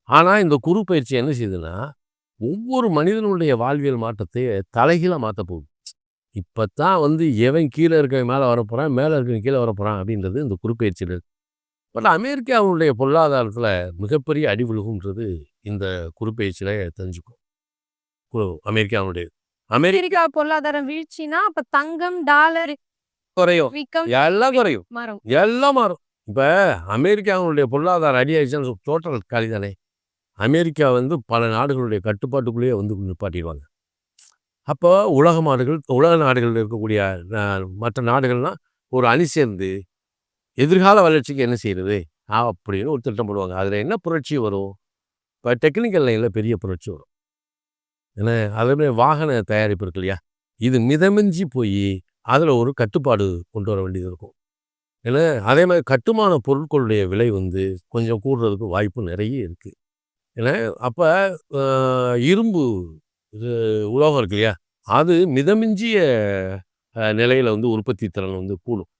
ஆனா, இந்த குரு பயிற்சி என்ன செய்யுதுன்னா, ஒவ்வொரு மனிதனுடைய வாழ்வியல் மாற்றத்தை தலைகீழா மாத்தப் போகுது. இப்பத்தான் எவன் கீழ இருக்கவன் மேல வரப்போறான், மேல இருக்கவன் கீழ வரப்போறான் அப்படின்றது இந்த குரு பயிற்சியில இருக்கு. பட் அமெரிக்காவுடைய பொருளாதாரத்தில மிகப்பெரிய அடி விழுகும்ன்றது இந்த குரு பயிற்சியில தெரிஞ்சுக்கும். அமெரிக்காவுடைய அமெரிக்கா பொருளாதாரம் வீழ்ச்சினா, அப்ப தங்கம், டாலர் குறையும். வீக்கம் எல்லாம் குறையும். மாறும். எல்லாம் மாறும். இப்ப அமெரிக்காவுடைய பொருளாதாரம் அடி ஆயிடுச்சுன்னா டோட்டல் காலி தானே. அமெரிக்கா பல நாடுகளுடைய கட்டுப்பாட்டுக்குள்ளேயே நிப்பாட்டிருவாங்க. அப்போ உலக நாடுகள்ல இருக்கக்கூடிய அ மற்ற நாடுகள்லாம் ஒரு அணி சேர்ந்து, எதிர்கால வளர்ச்சிக்கு என்ன செய்றது? அப்படின்னு ஒரு திட்டம் போடுவாங்க. அதுல என்ன புரட்சி வரும்? இப்ப டெக்னிக்கல் லைன்ல பெரிய புரட்சி வரும். ஏன்னா, அதேமாரி வாகன தயாரிப்பு இருக்கு இல்லையா? இது மிதமிஞ்சி போயி, அதுல ஒரு கட்டுப்பாடு கொண்டு வர வேண்டியது இருக்கும். ஏன்னா, அதேமாரி கட்டுமான பொருட்களுடைய விலை கொஞ்சம் கூடுறதுக்கு வாய்ப்பு நெறைய இருக்கு. ஏன்னா, அப்ப அ இரும்பு இது உலோகம் இருக்கு இல்லையா? அது மிதமிஞ்சிய நிலையில உற்பத்தி திறன் கூடும்.